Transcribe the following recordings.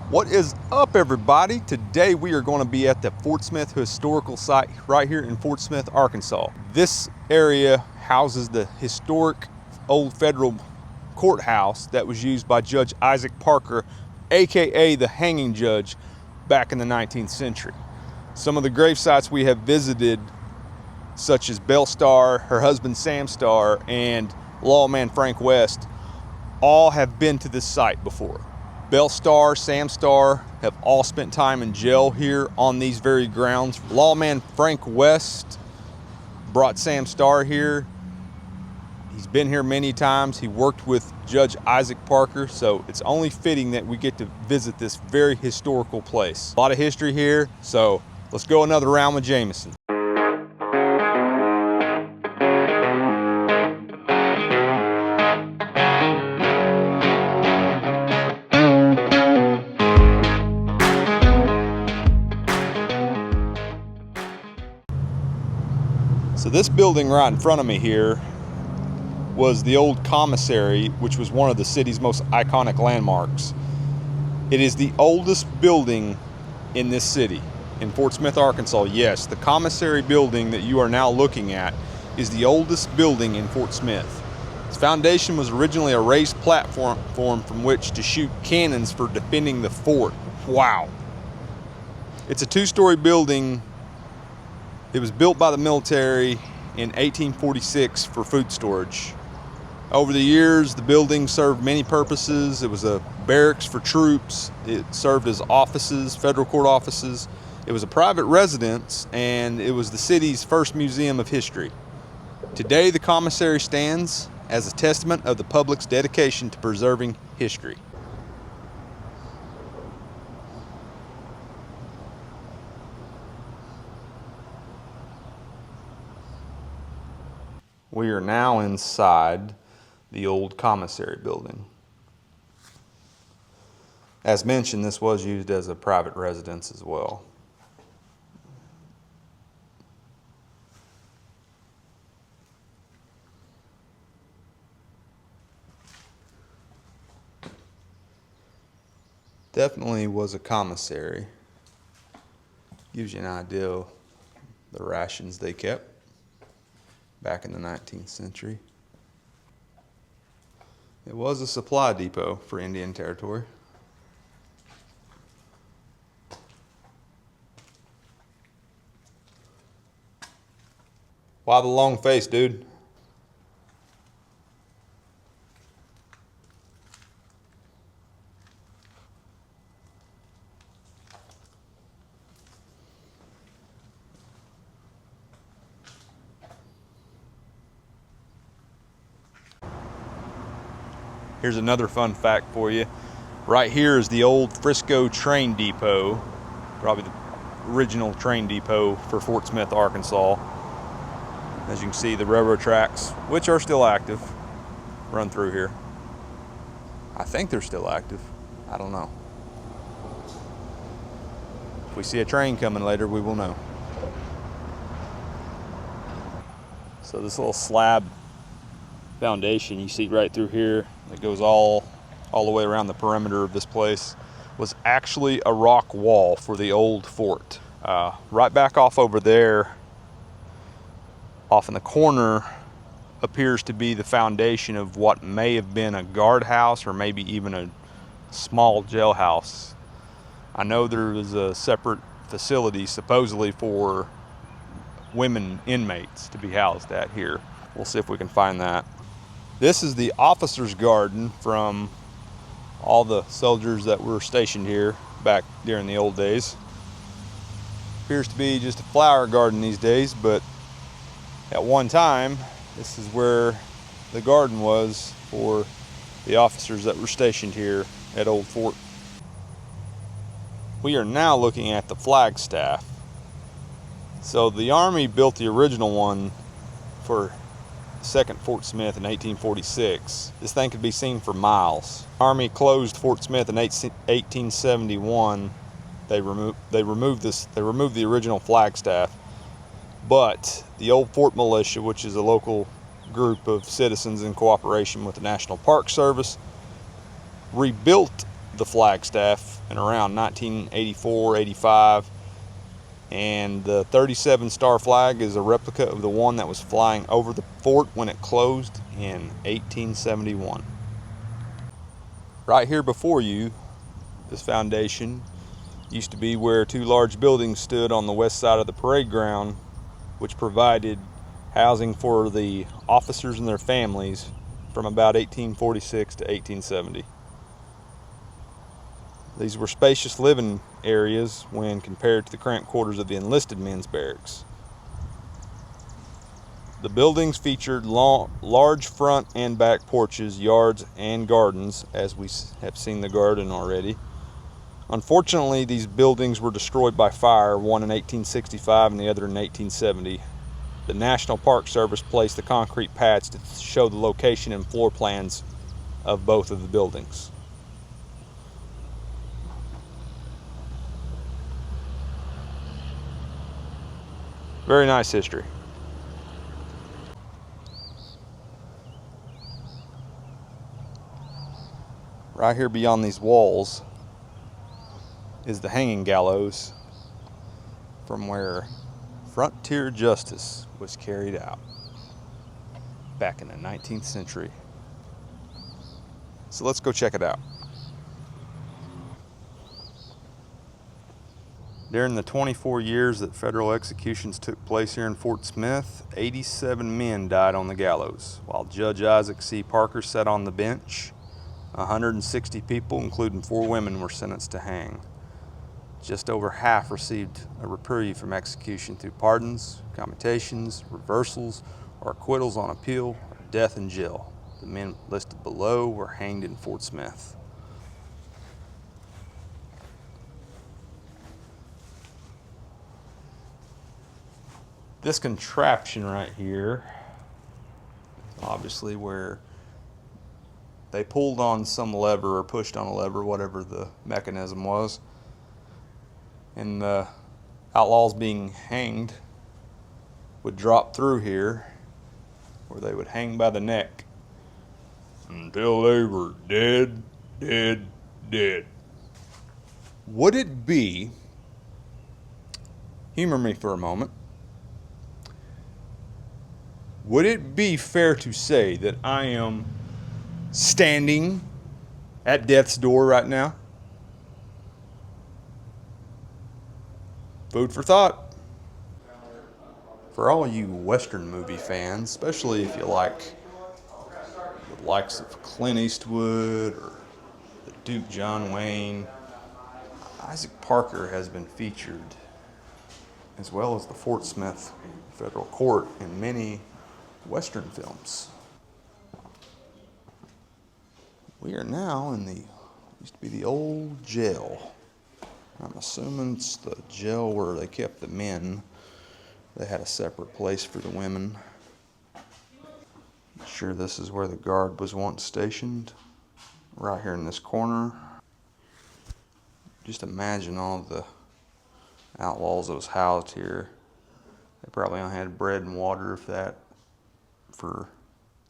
What is up, everybody? Today we are going to be at the Fort Smith Historical Site right here in Fort Smith, Arkansas. This area houses the historic old federal courthouse that was used by Judge Isaac Parker, aka the hanging judge, back in the 19th century. Some of the grave sites we have visited, such as Belle Starr, her husband Sam Starr, and lawman Frank West, all have been to this site before. Belle Starr, Sam Starr have all spent time in jail here on these very grounds. Lawman Frank West brought Sam Starr here. He's been here many times. He worked with Judge Isaac Parker, so it's only fitting that we get to visit this very historical place. A lot of history here, so let's go another round with Jameson. So this building right in front of me here was the old commissary, which was one of the city's most iconic landmarks. It is the oldest building in this city, in Fort Smith, Arkansas. Yes, the commissary building that you are now looking at is the oldest building in Fort Smith. Its foundation was originally a raised platform from which to shoot cannons for defending the fort. Wow. It's a two-story building. It was built by the military in 1846 for food storage. Over the years, the building served many purposes. It was a barracks for troops. It served as offices, federal court offices. It was a private residence, and it was the city's first museum of history. Today, the commissary stands as a testament of the public's dedication to preserving history. We are now inside the old commissary building. As mentioned, this was used as a private residence as well. Definitely was a commissary. Gives you an idea of the rations they kept back in the 19th century. It was a supply depot for Indian Territory. Why the long face, dude? Here's another fun fact for you. Right here is the old Frisco train depot, probably the original train depot for Fort Smith, Arkansas. As you can see, the railroad tracks, which are still active, run through here. I think they're still active. I don't know. If we see a train coming later, we will know. So this little slab foundation you see right through here that goes all the way around the perimeter of this place was actually a rock wall for the old fort. Right back off over there, off in the corner, appears to be the foundation of what may have been a guardhouse or maybe even a small jailhouse. I know there was a separate facility supposedly for women inmates to be housed at here. We'll see if we can find that. This is the officer's garden from all the soldiers that were stationed here back during the old days. Appears to be just a flower garden these days, but at one time, this is where the garden was for the officers that were stationed here at Old Fort. We are now looking at the flagstaff. So the Army built the original one for Second Fort Smith in 1846. This thing could be seen for miles. Army closed Fort Smith in 1871. They removed the original flagstaff, but the Old Fort Militia, which is a local group of citizens in cooperation with the National Park Service, rebuilt the flagstaff in around 1984-85, and the 37 star flag is a replica of the one that was flying over the fort when it closed in 1871. Right here before you, this foundation used to be where two large buildings stood on the west side of the parade ground, which provided housing for the officers and their families from about 1846 to 1870. These were spacious living areas when compared to the cramped quarters of the enlisted men's barracks. The buildings featured large front and back porches, yards, and gardens, as we have seen the garden already. Unfortunately, these buildings were destroyed by fire, one in 1865 and the other in 1870. The National Park Service placed the concrete pads to show the location and floor plans of both of the buildings. Very nice history. Right here beyond these walls is the hanging gallows from where frontier justice was carried out back in the 19th century. So let's go check it out. During the 24 years that federal executions took place here in Fort Smith, 87 men died on the gallows, while Judge Isaac C. Parker sat on the bench. 160 people, including 4 women, were sentenced to hang. Just over half received a reprieve from execution through pardons, commutations, reversals, or acquittals on appeal, or death in jail. The men listed below were hanged in Fort Smith. This contraption right here, obviously where they pulled on some lever or pushed on a lever, whatever the mechanism was, and the outlaws being hanged would drop through here, where they would hang by the neck until they were dead, dead, dead. Would it be, humor me for a moment, would it be fair to say that I am standing at death's door right now? Food for thought. For all you Western movie fans, especially if you like the likes of Clint Eastwood or the Duke John Wayne, Isaac Parker has been featured, as well as the Fort Smith Federal Court, in many Western films. We are now in the, used to be the old jail. I'm assuming it's the jail where they kept the men. They had a separate place for the women. I'm sure this is where the guard was once stationed, right here in this corner. Just imagine all the outlaws that was housed here. They probably only had bread and water, if that, for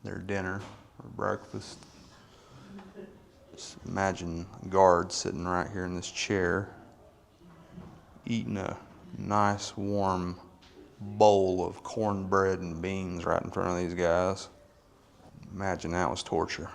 their dinner or breakfast. Just imagine a guard sitting right here in this chair, eating a nice warm bowl of cornbread and beans right in front of these guys. Imagine that was torture.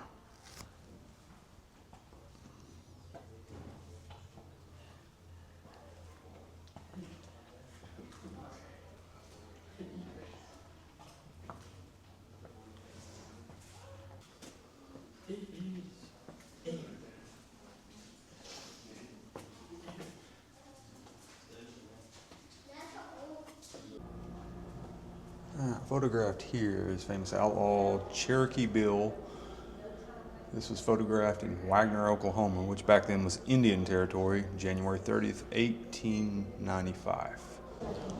Photographed here is famous outlaw Cherokee Bill. This was photographed in Wagner, Oklahoma, which back then was Indian Territory, January 30th, 1895.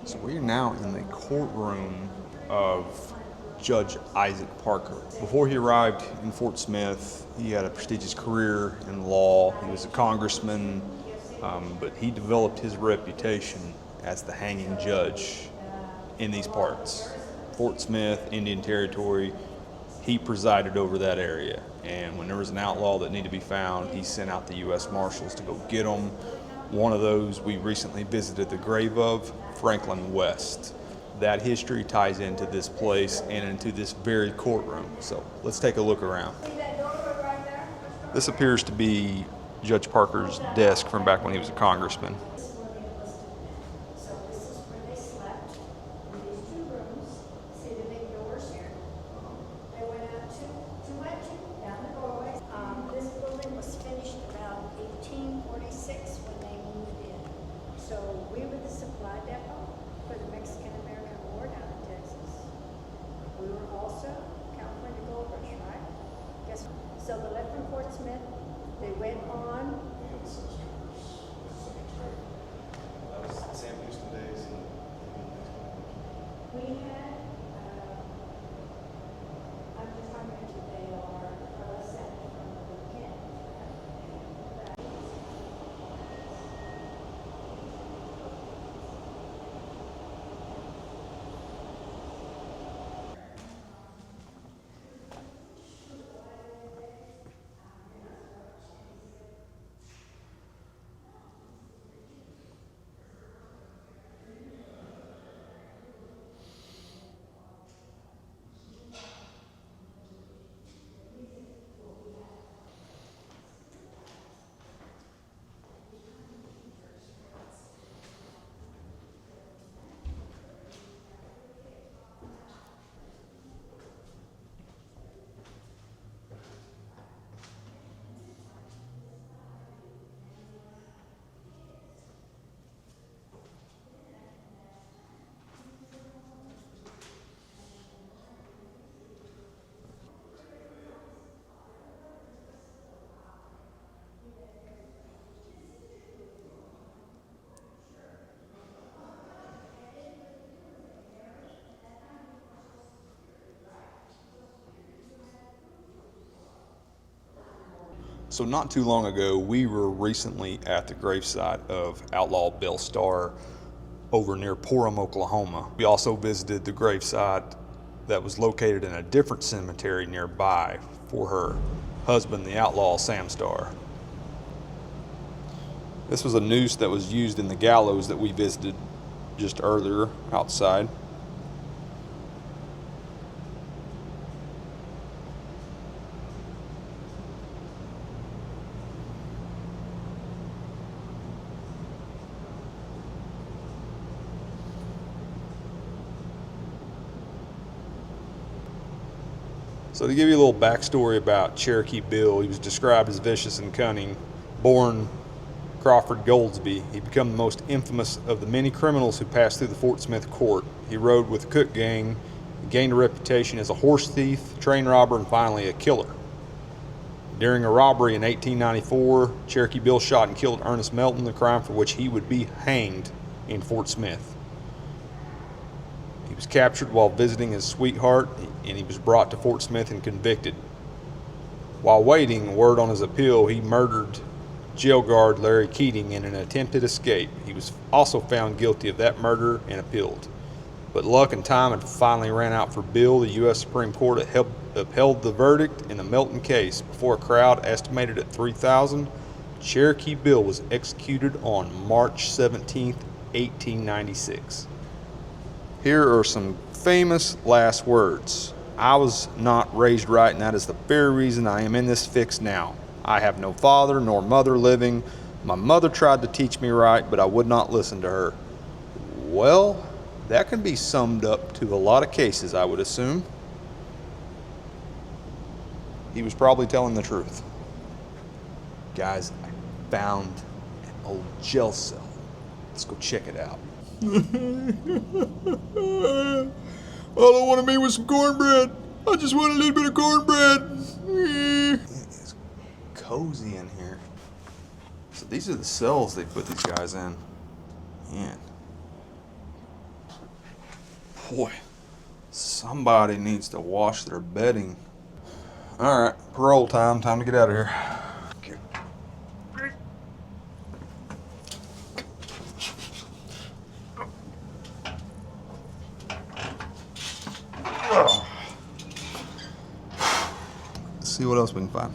So we are now in the courtroom of Judge Isaac Parker. Before he arrived in Fort Smith, he had a prestigious career in law. He was a congressman, but he developed his reputation as the hanging judge in these parts. Fort Smith, Indian Territory, he presided over that area. And when there was an outlaw that needed to be found, he sent out the U.S. Marshals to go get them. One of those we recently visited the grave of, Franklin West. That history ties into this place and into this very courtroom. So let's take a look around. This appears to be Judge Parker's desk from back when he was a congressman. So they left from Fort Smith, they went on. That was Sam Houston days. We had, I'm just wondering if they are set from the weekend. So not too long ago, we were recently at the gravesite of outlaw Bill Starr over near Porham, Oklahoma. We also visited the gravesite that was located in a different cemetery nearby for her husband, the outlaw Sam Starr. This was a noose that was used in the gallows that we visited just earlier outside. So to give you a little backstory about Cherokee Bill, he was described as vicious and cunning. Born Crawford Goldsby, he became the most infamous of the many criminals who passed through the Fort Smith court. He rode with the Cook gang, gained a reputation as a horse thief, train robber, and finally a killer. During a robbery in 1894, Cherokee Bill shot and killed Ernest Melton, the crime for which he would be hanged in Fort Smith. He was captured while visiting his sweetheart, and he was brought to Fort Smith and convicted. While waiting word on his appeal, he murdered jail guard Larry Keating in an attempted escape. He was also found guilty of that murder and appealed. But luck and time had finally ran out for Bill. The U.S. Supreme Court upheld the verdict in the Melton case. Before a crowd estimated at 3,000, Cherokee Bill was executed on March 17, 1896. Here are some famous last words. I was not raised right, and that is the very reason I am in this fix now. I have no father nor mother living. My mother tried to teach me right, but I would not listen to her. Well, that can be summed up to a lot of cases, I would assume. He was probably telling the truth. Guys, I found an old jail cell. Let's go check it out. All I want to meet was some cornbread. I just want a little bit of cornbread. It's cozy in here. So these are the cells they put these guys in. Man. Boy, somebody needs to wash their bedding. All right, parole time. Time to get out of here. Okay. see what else we can find.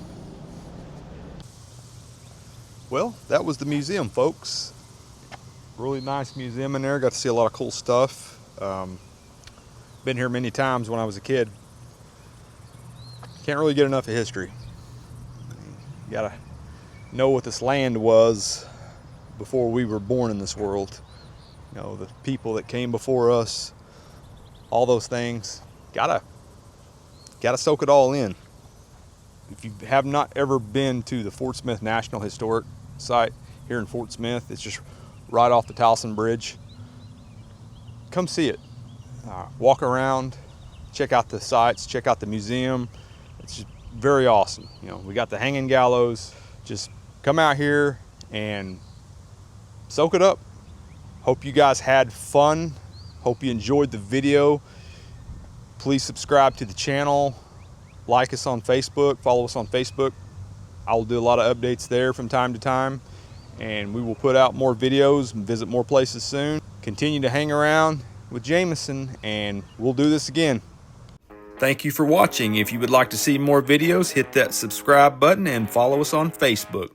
Well, that was the museum, folks. Really nice museum in there. Got to see a lot of cool stuff. Been here many times when I was a kid. Can't really get enough of history. You gotta know what this land was before we were born in this world. You know, the people that came before us, all those things. Gotta soak it all in. If you have not ever been to the Fort Smith National Historic Site here in Fort Smith, it's just right off the Towson Bridge. Come see it. Walk around, check out the sites, check out the museum. It's just very awesome. You know, we got the hanging gallows. Just come out here and soak it up. Hope you guys had fun. Hope you enjoyed the video. Please subscribe to the channel. Like us on Facebook, follow us on Facebook. I will do a lot of updates there from time to time, and we will put out more videos and visit more places soon. Continue to hang around with Jameson, and we'll do this again. Thank you for watching. If you would like to see more videos, hit that subscribe button and follow us on Facebook.